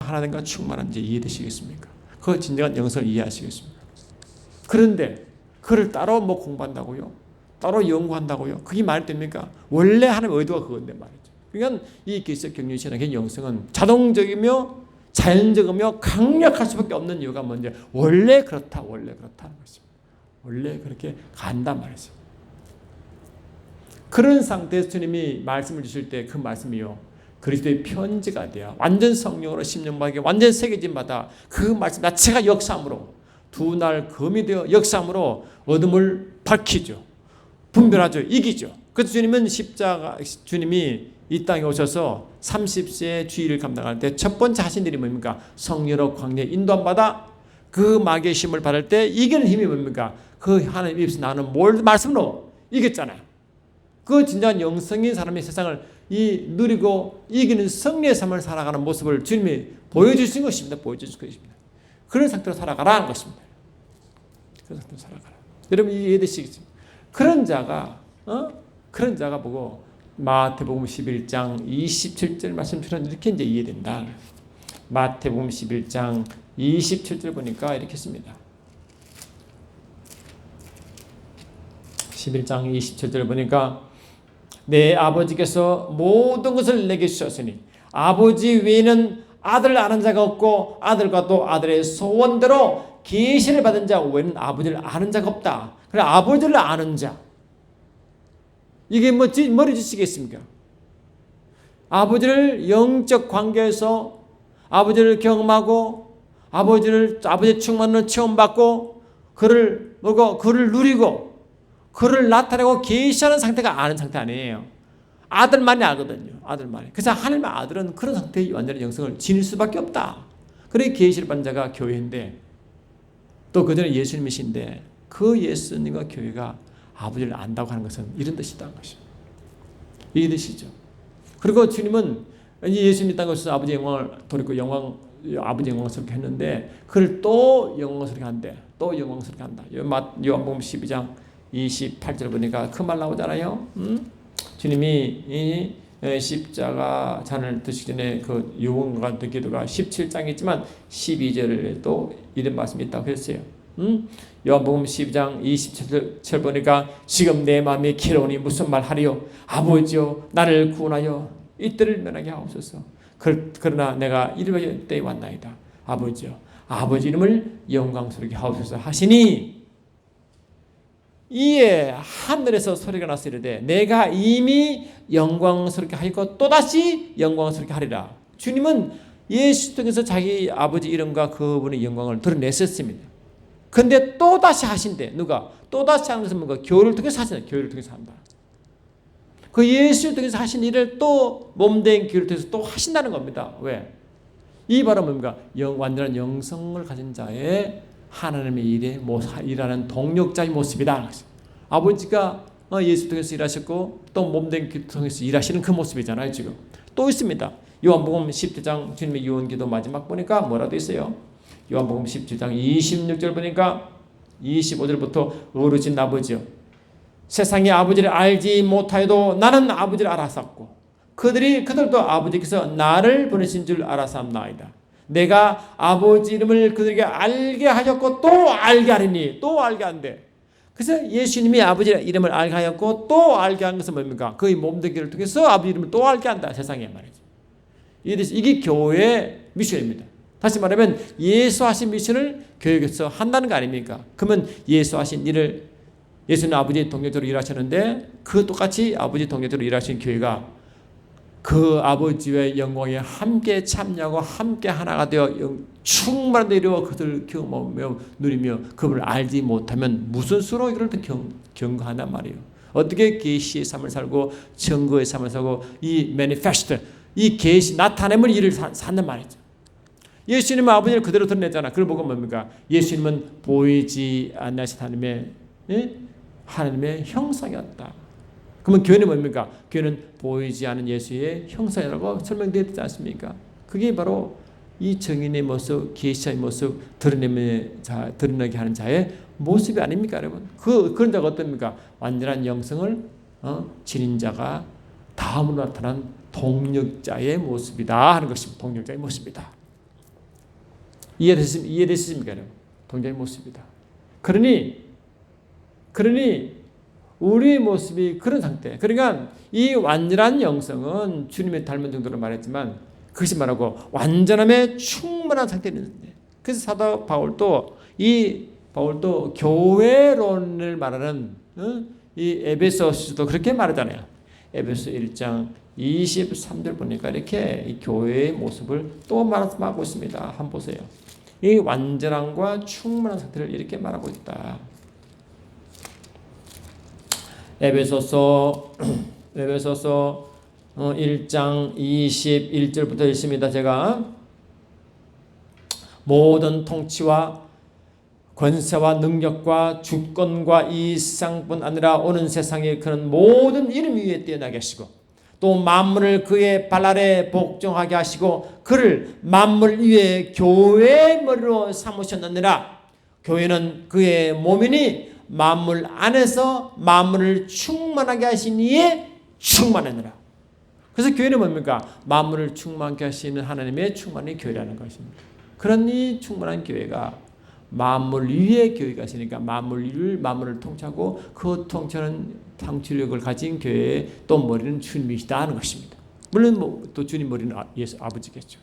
하나님과 충만한지 이해되시겠습니까? 그 진정한 영성을 이해하시겠습니까? 그런데 그를 따로 뭐 공부한다고요? 따로 연구한다고요? 그게 말이 됩니까? 원래 하나님의 의도가 그건데 말이죠. 그러니까 이 기적 경륜신학의 영성은 자동적이며 자연적이며 강력할 수밖에 없는 이유가 뭔지 원래 그렇다는 것입니다. 원래 그렇게 간단 말이죠. 그런 상태에서 주님이 말씀을 주실 때 그 말씀이요, 그리스도의 편지가 돼야 완전 성령으로 심령받게 완전 새겨진 바다 그 말씀 자체가 역사함으로 두 날 검이 되어 역사함으로 어둠을 밝히죠. 분별하죠. 이기죠. 그래서 주님이 이 땅에 오셔서 30세의 주의를 감당할 때 첫 번째 하신 일이 뭡니까? 성령으로 광야에 인도함 받아 그 마귀의 힘을 받을 때 이기는 힘이 뭡니까? 그 하나님 입에서 나오는 말씀으로 이겼잖아요. 그 진정한 영성인 사람이 세상을 누리고 이기는 승리의 삶을 살아가는 모습을 주님이 보여주신 것입니다. 그런 상태로 살아가라는 것입니다. 그런 상태로 살아가라. 여러분 이해되시겠죠? 그런 자가 보고 마태복음 11장 27절 말씀처럼 이렇게 이제 이해된다. 마태복음 11장 27절 보니까 이렇게 씁니다. 11장 27절 보니까 내 아버지께서 모든 것을 내게 주셨으니 아버지 외에는 아들을 아는 자가 없고 아들과 또 아들의 소원대로 계시를 받은 자 외에는 아버지를 아는 자가 없다. 그래 아버지를 아는 자 이게 머리 주시겠습니까? 아버지를 영적 관계에서 아버지를 경험하고 아버지의 충만을 체험받고 그를 누리고 그를 나타내고 계시하는 상태가 아는 상태 아니에요. 아들만이 알거든요. 아들만이. 그래서 하나님의 아들은 그런 상태의 완전한 영성을 지닐 수밖에 없다. 그래 계시를 받은 자가 교회인데 또 그전에 예수님이신데 그 예수님과 교회가 아버지를 안다고 하는 것은 이런 뜻이다. 이해되시죠? 그리고 주님은 예수님이 땅에 오셔서 아버지의 영광을 돌이고 아버지의 영광스럽게 했는데 그를 또 영광스럽게 한대. 또 영광스럽게 한다. 요한복음 12장 28절 보니까 그 말 나오잖아요. 주님이 십자가 잔을 드시기 전에 그 유언과 같은 기도가 17장에 있지만 12절에 또 이런 말씀이 있다고 했어요. 요한복음 12장 27절 보니까 지금 내 마음이 괴로우니 무슨 말 하리요? 아버지여 나를 구원하여 이 때를 면하게 하옵소서. 그러나 내가 이르러 때에 왔나이다. 아버지여 아버지 이름을 영광스럽게 하옵소서 하시니 이에 하늘에서 소리가 나서 이르되 내가 이미 영광스럽게 하였고 또다시 영광스럽게 하리라. 주님은 예수 통해서 자기 아버지 이름과 그분의 영광을 드러냈었습니다. 근데 또다시 하신대. 누가? 또다시 하는 것은 뭔가 교회를 통해서 하신다. 교회를 통해서 한다. 그 예수를 통해서 하신 일을 또 몸된 교회를 통해서 또 하신다는 겁니다. 왜? 이 바로 뭡니까? 완전한 영성을 가진 자의 하나님의 일에 일하는 동력자의 모습이다. 아버지가 예수 통해서 일하셨고 또 몸된 교회 통해서 일하시는 그 모습이잖아요. 지금 또 있습니다. 요한복음 10장 주님의 유언기도 마지막 보니까 뭐라도 있어요. 요한복음 17장 26절 보니까 25절부터 어르신 아버지여 세상의 아버지를 알지 못하여도 나는 아버지를 알았었고 그들도 아버지께서 나를 보내신 줄 알았사옵나이다. 내가 아버지 이름을 그들에게 알게 하셨고 또 알게 하리니 또 알게 한대. 그래서 예수님이 아버지 이름을 알게 하였고 또 알게 한 것은 뭡니까? 그의 몸된 길을 통해서 아버지 이름을 또 알게 한다. 세상에 말이죠. 이게 교회의 미션입니다. 다시 말하면 예수 하신 미션을 교회에서 한다는 거 아닙니까? 그러면 예수 하신 일을 예수는 아버지의 동력적으로 일하셨는데 그 똑같이 아버지 동력적으로 일하신 교회가 그 아버지의 영광에 함께 참여하고 함께 하나가 되어 충만한 데 이루어 그들 경험하며 누리며 그분을 알지 못하면 무슨 수로 이걸 경거한단 말이에요. 어떻게 계시의 삶을 살고 증거의 삶을 살고 이 매니페스트 이 계시 나타내면 일을 산단 말이죠. 예수님은 아버지를 그대로 드러냈잖아. 그걸 보고 뭡니까? 예수님은 보이지 않으신 하나님의 형상이었다. 그러면 교회는 뭡니까? 교회는 보이지 않은 예수의 형상이라고 설명되어 있지 않습니까? 그게 바로 이 증인의 모습, 계시의 모습, 드러내게 하는 자의 모습이 아닙니까, 여러분? 그런 자가 어떻습니까? 완전한 영성을 지닌 자가 다음으로 나타난 동력자의 모습이다 하는 것입니다. 동력자의 모습이다. 이해되십니까? 동정의 모습이다. 그러니 우리의 모습이 그런 상태. 그러니까 이 완전한 영성은 주님의 닮은 정도로 말했지만 그것이 말하고 완전함에 충만한 상태는 있는데. 그래서 사도 바울도 교회론을 말하는 이 에베소서도 그렇게 말하잖아요. 에베소 1장 23절 보니까 이렇게 이 교회의 모습을 또 말하고 있습니다. 한번 보세요. 이 완전함과 충만한 상태를 이렇게 말하고 있다. 에베소서 1장 21절부터 읽습니다. 제가 모든 통치와 권세와 능력과 주권과 이 세상뿐 아니라 오는 세상에 그런 모든 이름 위에 뛰어나게 하시고 또 만물을 그의 발 아래 복종하게 하시고 그를 만물 위에 교회의 머리로 삼으셨느니라. 교회는 그의 몸이니 만물 안에서 만물을 충만하게 하신 이에 충만하느라. 그래서 교회는 뭡니까? 만물을 충만하게 하시는 하나님의 충만의 교회라는 것입니다. 그런 이 충만한 교회가 만물 위에 교회가 있으니까 만물을 통치하고 그 통치하는 통치력을 가진 교회의 또 머리는 주님이시다 하는 것입니다. 물론 또 주님 머리는 예수 아버지겠죠.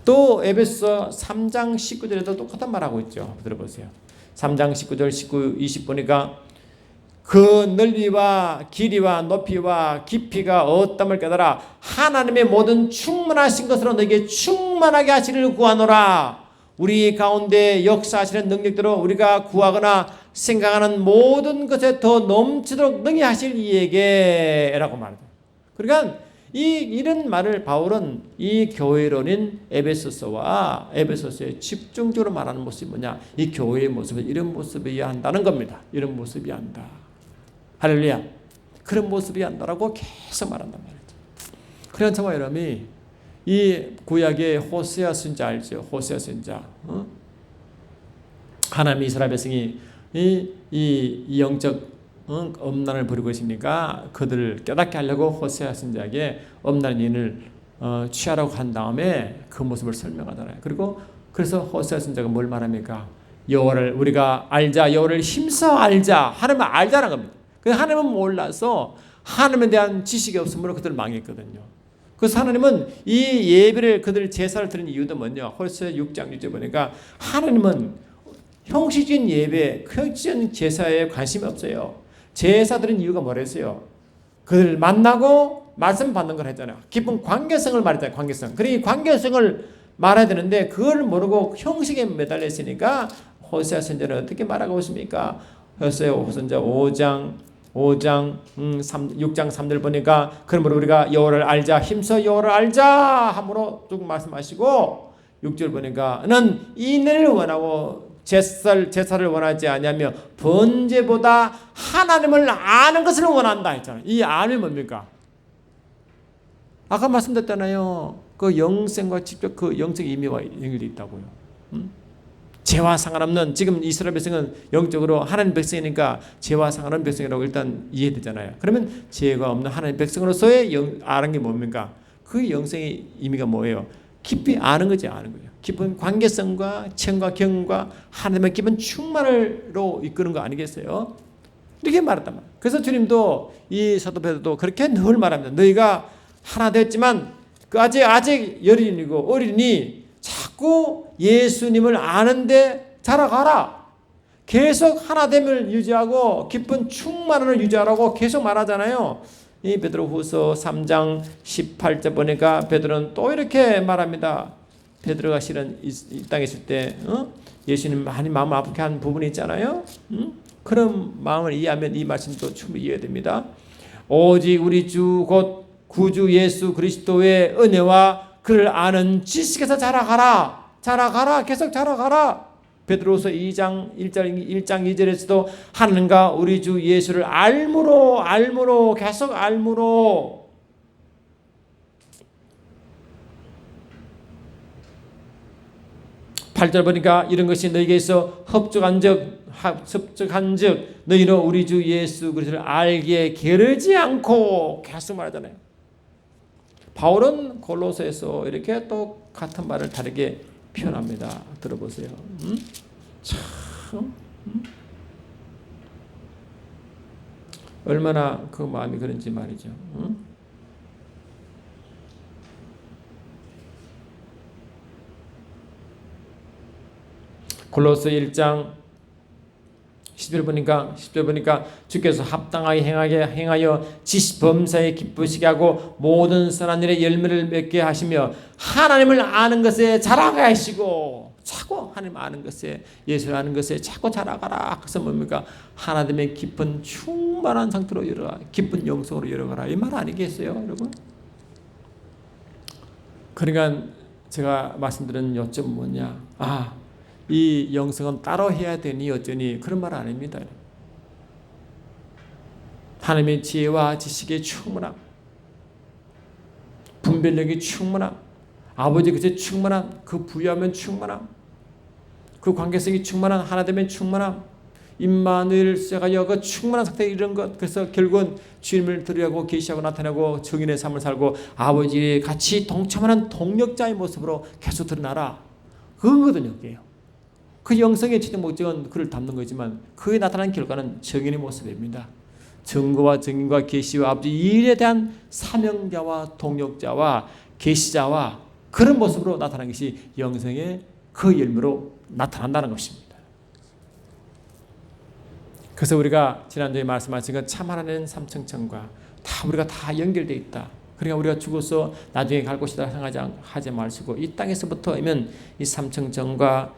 또 에베소 3장 19절에도 똑같은 말하고 있죠. 들어보세요. 3장 19절 19, 20 보니까 그 넓이와 길이와 높이와 깊이가 어떠함을 깨달아 하나님의 모든 충만하신 것으로 너에게 충만하게 하시기를 구하노라. 우리 가운데 역사하시는 능력대로 우리가 구하거나 생각하는 모든 것에 더 넘치도록 능히 하실 이에게 라고 말합니다. 그러니까 이런 말을 바울은 이 교회론인 에베소서에 집중적으로 말하는 모습이 뭐냐? 이 교회의 모습은 이런 모습이어야 한다는 겁니다. 이런 모습이어야 한다. 할렐루야. 그런 모습이어야 한다라고 계속 말한단 말이죠. 그런 저와 여러분이 이 구약의 호세아 선지자 알죠? 호세아 선지자. 하나님 이스라엘 백성이 이 영적 엄난을 부리고 있으니까 그들을 깨닫게 하려고 호세아 선지자에게 엄난 인을 취하라고 한 다음에 그 모습을 설명하잖아요. 그래서 호세아 선지자가 뭘 말합니까? 여호와를 우리가 알자, 여호와를 힘써 알자. 하나님을 알자는 겁니다. 하나님은 몰라서 하나님에 대한 지식이 없으므로 그들을 망했거든요. 그래서 하나님은 이 예배를 그들 제사를 드린 이유도 뭐냐? 호세아 6장 6절 보니까 하나님은 형식적인 예배, 형식적인 제사에 관심이 없어요. 제사 드린 이유가 뭐랬어요? 그들 만나고 말씀 받는 걸 했잖아요. 깊은 관계성을 말했잖아요. 관계성. 그러니 관계성을 말해야 되는데 그걸 모르고 형식에 매달려 있으니까 호세아 선지자는 어떻게 말하고 있습니까? 호세아 선지자 6장 3절 보니까 그러므로 우리가 여호와를 알자, 힘써 여호와를 알자 함으로 쭉 말씀하시고 6절 보니까 는 인을 원하고 제사를 원하지 아니하며 번제보다 하나님을 아는 것을 원한다 했잖아요. 이 안이 뭡니까? 아까 말씀드렸잖아요. 그 영생과 직접 그 영적 의미와 연결이 있다고요. 죄와 상관없는, 지금 이스라엘 백성은 영적으로 하나님 백성이니까 죄와 상관없는 백성이라고 일단 이해되잖아요. 그러면 죄가 없는 하나님 백성으로서의 아는 게 뭡니까? 그 영생의 의미가 뭐예요? 깊이 아는 거지, 아는 거예요. 깊은 관계성과 청과 경과 하나님의 깊은 충만으로 이끄는 거 아니겠어요? 이렇게 말했단 말이에요. 그래서 주님도 이 사도 베드로도 그렇게 늘 말합니다. 너희가 하나 됐지만 그 아직 어린이니 자꾸 예수님을 아는데 자라가라. 계속 하나됨을 유지하고 깊은 충만함을 유지하라고 계속 말하잖아요. 이 베드로후서 3장 18절 보니까 베드로는 또 이렇게 말합니다. 베드로가 실은 이 땅에 있을 때 예수님 많이 마음 아프게 한 부분이 있잖아요. 그런 마음을 이해하면 이 말씀도 충분히 이해됩니다. 오직 우리 주 곧 구주 예수 그리스도의 은혜와 그를 아는 지식에서 자라가라. 계속 자라가라. 베드로서 2장 2절에서도 하나님과 우리 주 예수를 알므로 계속 알므로. (8절) 보니까 이런 것이 너희에게서 흡족한즉 너희는 우리 주 예수 그리스도를 알기에 게으르지 않고 계속 말하잖아요. 바울은 골로새에서 이렇게 또 같은 말을 다르게 표현합니다. 들어보세요. 참 얼마나 그 마음이 그런지 말이죠. 골로새 1장 10절 보니까 주께서 합당하게 행하여 범사에 기쁘시게 하고 모든 선한 일에 열매를 맺게 하시며 하나님을 아는 것에 자라게 하시고 자꾸 하나님 아는 것에 예수를 아는 것에 자꾸 자라가라. 그래서 뭡니까? 하나님의 깊은 충만한 상태로 열어가 깊은 영성으로 열어가라. 이 말 아니겠어요 여러분? 그러니까 제가 말씀드린 요점은 뭐냐? 이 영성은 따로 해야 되니 어쩌니 그런 말 아닙니다. 하나님의 지혜와 지식의 충만함, 분별력이 충만함, 아버지 그제 충만함, 그 부유하면 충만함, 그 관계성이 충만한 하나됨의 충만함, 임마누엘 수자가여 그 충만한 상태에 이런 것. 그래서 결국은 주님을 드리하고 계시하고 나타내고 증인의 삶을 살고 아버지의 같이 동참하는 동력자의 모습으로 계속 드러나라. 그거거든요. 그게요. 그 영성의 최종 목적은 그를 담는 거지만 그에 나타난 결과는 증인의 모습입니다. 증거와 증인과 계시와 아버지 이 일에 대한 사명자와 동력자와 계시자와 그런 모습으로 나타난 것이 영성의 그 열매로 나타난다는 것입니다. 그래서 우리가 지난주에 말씀하신 것 참 하나님 삼층천과 다 우리가 다 연결되어 있다. 그러니까 우리가 죽어서 나중에 갈 곳이다 생각하지 마시고 이 땅에서부터면 이 삼층천과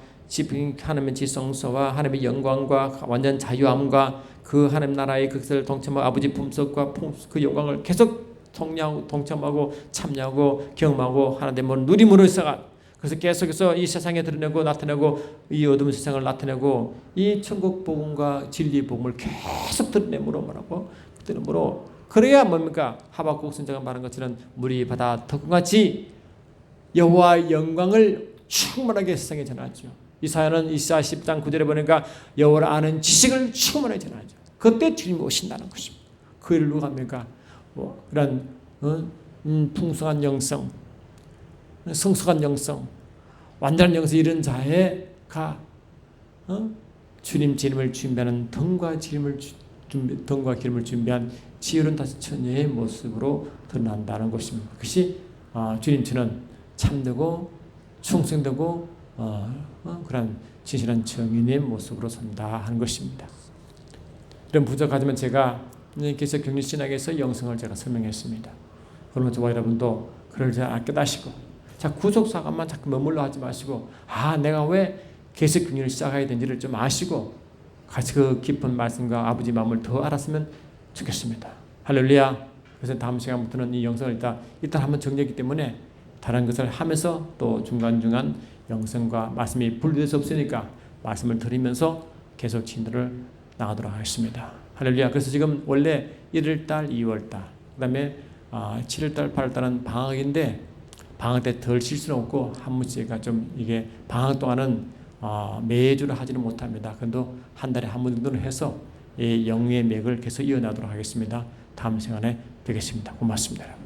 하나님의 지성소와 하나님의 영광과 완전 자유함과 그 하나님 나라의 그것을 동참하고 아버지 품속과 그 영광을 계속 동참하고 참여하고 경험하고 하나님을 누림으로 있어가 그래서 계속해서 이 세상에 드러내고 나타내고 이 어두운 세상을 나타내고 이 천국 복음과 진리 복음을 계속 드러내므로 말하고 드러내므로 그래야 뭡니까? 하박국 선지자가 말한 것처럼 물이 바다 덕같이 여호와의 영광을 충만하게 세상에 전하죠. 이사야는 이사야 10장 9절에 보니까 여호와를 아는 지식을 충만하게 전하죠. 그때 주님이 오신다는 것입니다. 그 일을 누가 합니까? 그런 풍성한 영성, 성숙한 영성, 완전한 영성 이런 자가 주님 기름을 준비하는 등과 기름을 준비한 지혜로운 다섯 처녀의 모습으로 드러난다는 것입니다. 그것이 주님처럼 참되고 충성되고 그런 진실한 정인의 모습으로 선다 하는 것입니다. 이런 분석 가지면 제가 계속 격리신학에서 영성을 제가 설명했습니다. 그러면 저와 여러분도 그걸 잘 깨닫시고 자 구속사관만 자꾸 머물러 하지 마시고 내가 왜 계속 격리를 시작해야 되는지를 좀 아시고 같이 그 깊은 말씀과 아버지 마음을 더 알았으면 좋겠습니다. 할렐루야. 그래서 다음 시간부터는 이 영성을 일단 한번 정리했기 때문에 다른 것을 하면서 또 중간중간 영성과 말씀이 분리될 수 없으니까 말씀을 드리면서 계속 진도를 나가도록 하겠습니다. 할렐루야. 그래서 지금 원래 1월달, 2월달, 그 다음에 7월달, 8월달은 방학인데 방학 때 덜 쉴 수는 없고 한 번씩가 좀 이게 방학 동안은 매주를 하지는 못합니다. 그래도 한 달에 한 번 정도는 해서 이 영의 맥을 계속 이어나도록 하겠습니다. 다음 시간에 뵙겠습니다. 고맙습니다.